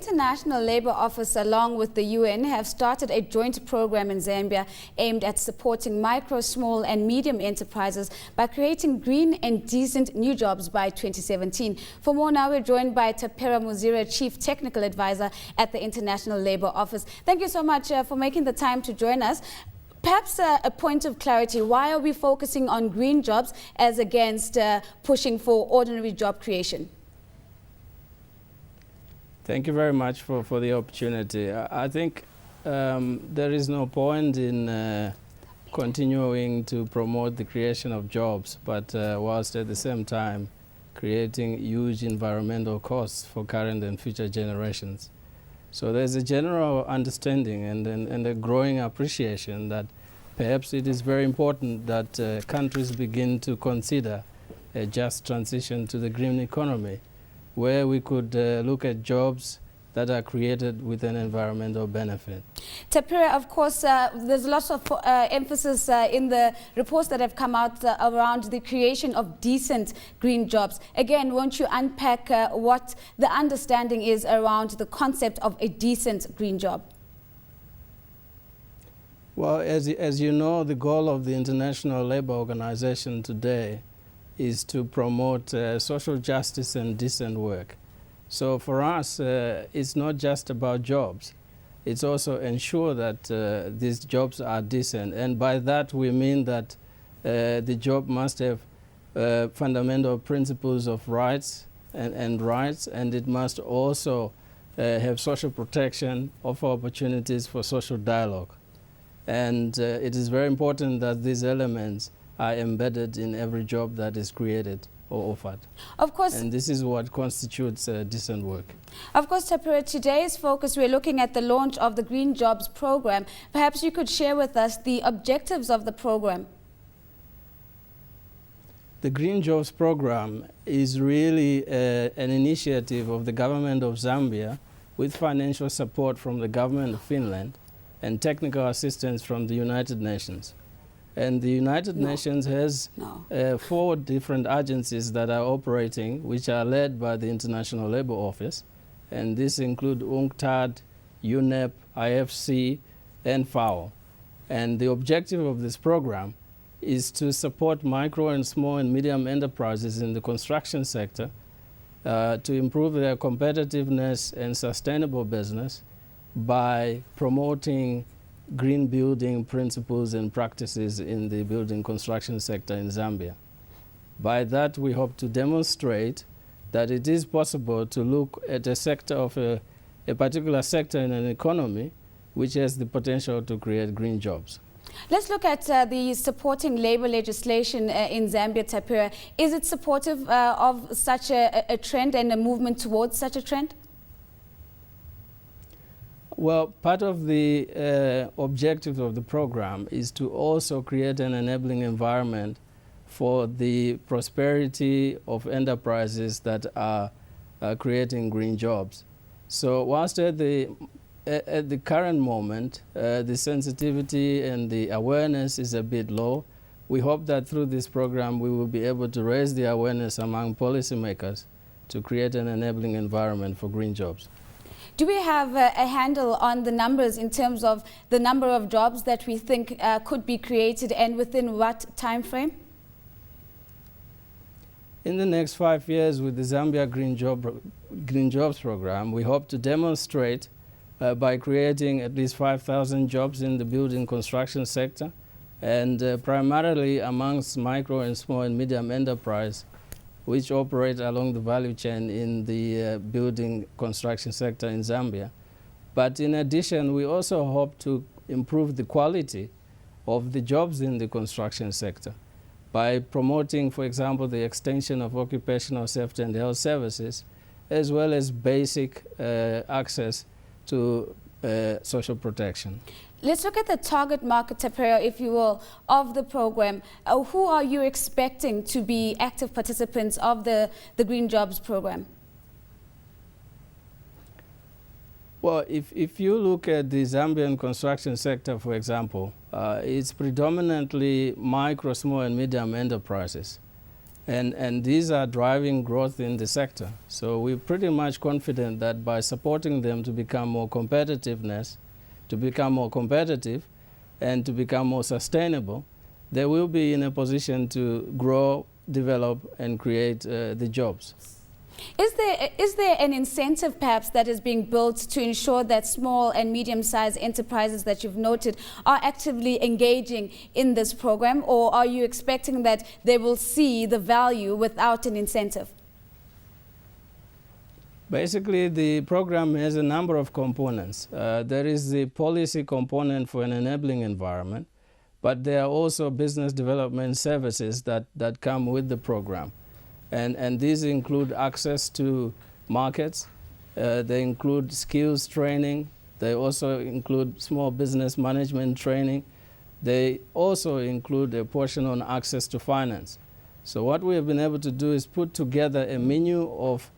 International Labour Office, along with the UN, have started a joint program in Zambia aimed at supporting micro, small and medium enterprises by creating green and decent new jobs by 2017. For more now, we're joined by Tapera Muzira, Chief Technical Advisor at the International Labour Office. Thank you so much for making the time to join us. Perhaps a point of clarity, why are we focusing on green jobs as against pushing for ordinary job creation? Thank you very much for the opportunity. I think there is no point in continuing to promote the creation of jobs, but whilst at the same time creating huge environmental costs for current and future generations. So there's a general understanding and a growing appreciation that perhaps it is very important that countries begin to consider a just transition to the green economy, where we could look at jobs that are created with an environmental benefit. Tapera, of course, there's lots of emphasis in the reports that have come out around the creation of decent green jobs. Again, won't you unpack what the understanding is around the concept of a decent green job? Well, as you know, the goal of the International Labour Organization today is to promote social justice and decent work. So for us, it's not just about jobs. It's also ensure that these jobs are decent. And by that, we mean that the job must have fundamental principles of rights and rights, and it must also have social protection, offer opportunities for social dialogue. And it is very important that these elements are embedded in every job that is created or offered. Of course. And this is what constitutes decent work. Of course, Tapera, today's focus, we're looking at the launch of the Green Jobs program. Perhaps you could share with us the objectives of the program. The Green Jobs program is really an initiative of the government of Zambia with financial support from the government of Finland and technical assistance from the United Nations. And the United Nations has 4 different agencies that are operating, which are led by the International Labour Office. And this include UNCTAD, UNEP, IFC, and FAO. And the objective of this program is to support micro and small and medium enterprises in the construction sector to improve their competitiveness and sustainable business by promoting green building principles and practices in the building construction sector in Zambia. By that, we hope to demonstrate that it is possible to look at a sector of a particular sector in an economy which has the potential to create green jobs. Let's look at the supporting labor legislation in Zambia, Tapera. Is it supportive of such a trend and a movement towards such a trend? Well, part of the objective of the program is to also create an enabling environment for the prosperity of enterprises that are creating green jobs. So whilst at the current moment, the sensitivity and the awareness is a bit low, we hope that through this program we will be able to raise the awareness among policymakers to create an enabling environment for green jobs. Do we have a handle on the numbers in terms of the number of jobs that we think could be created and within what time frame? In the next 5 years with the Zambia Green Jobs program, we hope to demonstrate by creating at least 5,000 jobs in the building construction sector and primarily amongst micro and small and medium enterprise which operate along the value chain in the building construction sector in Zambia. But in addition, we also hope to improve the quality of the jobs in the construction sector by promoting, for example, the extension of occupational safety and health services, as well as basic access to social protection. Let's look at the target market, Tapera, if you will, of the program. Who are you expecting to be active participants of the Green Jobs program? Well, if you look at the Zambian construction sector, for example, it's predominantly micro, small, and medium enterprises. And these are driving growth in the sector. So we're pretty much confident that by supporting them to become more competitive and to become more sustainable, they will be in a position to grow, develop, and create the jobs. Is there an incentive perhaps that is being built to ensure that small and medium-sized enterprises that you've noted are actively engaging in this program, or are you expecting that they will see the value without an incentive? Basically, the program has a number of components. There is the policy component for an enabling environment, but there are also business development services that come with the program. And these include access to markets, they include skills training, they also include small business management training, they also include a portion on access to finance. So what we have been able to do is put together a menu of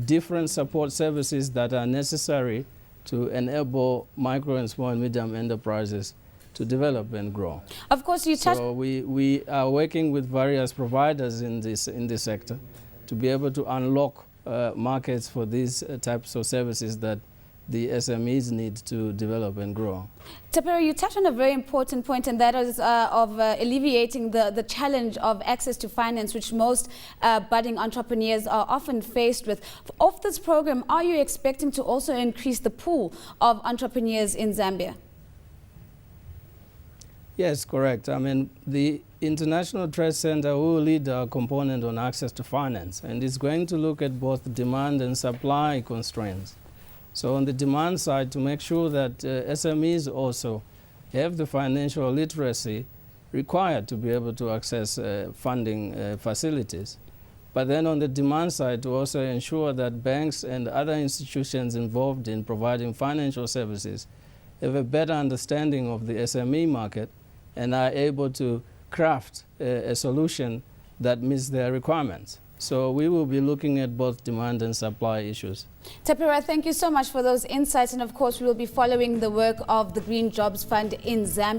different support services that are necessary to enable micro and small and medium enterprises to develop and grow. Of course, you touched. So we are working with various providers in this sector to be able to unlock markets for these types of services that the SMEs need to develop and grow. Tapera, you touched on a very important point, and that is of alleviating the challenge of access to finance, which most budding entrepreneurs are often faced with. Of this program, are you expecting to also increase the pool of entrepreneurs in Zambia? Yes, correct. I mean, the International Trade Center will lead our component on access to finance, and it's going to look at both demand and supply constraints. So on the demand side, to make sure that SMEs also have the financial literacy required to be able to access funding facilities. But then on the demand side, to also ensure that banks and other institutions involved in providing financial services have a better understanding of the SME market and are able to craft a solution that meets their requirements. So we will be looking at both demand and supply issues. Tapera, thank you so much for those insights. And of course, we will be following the work of the Green Jobs Fund in Zambia.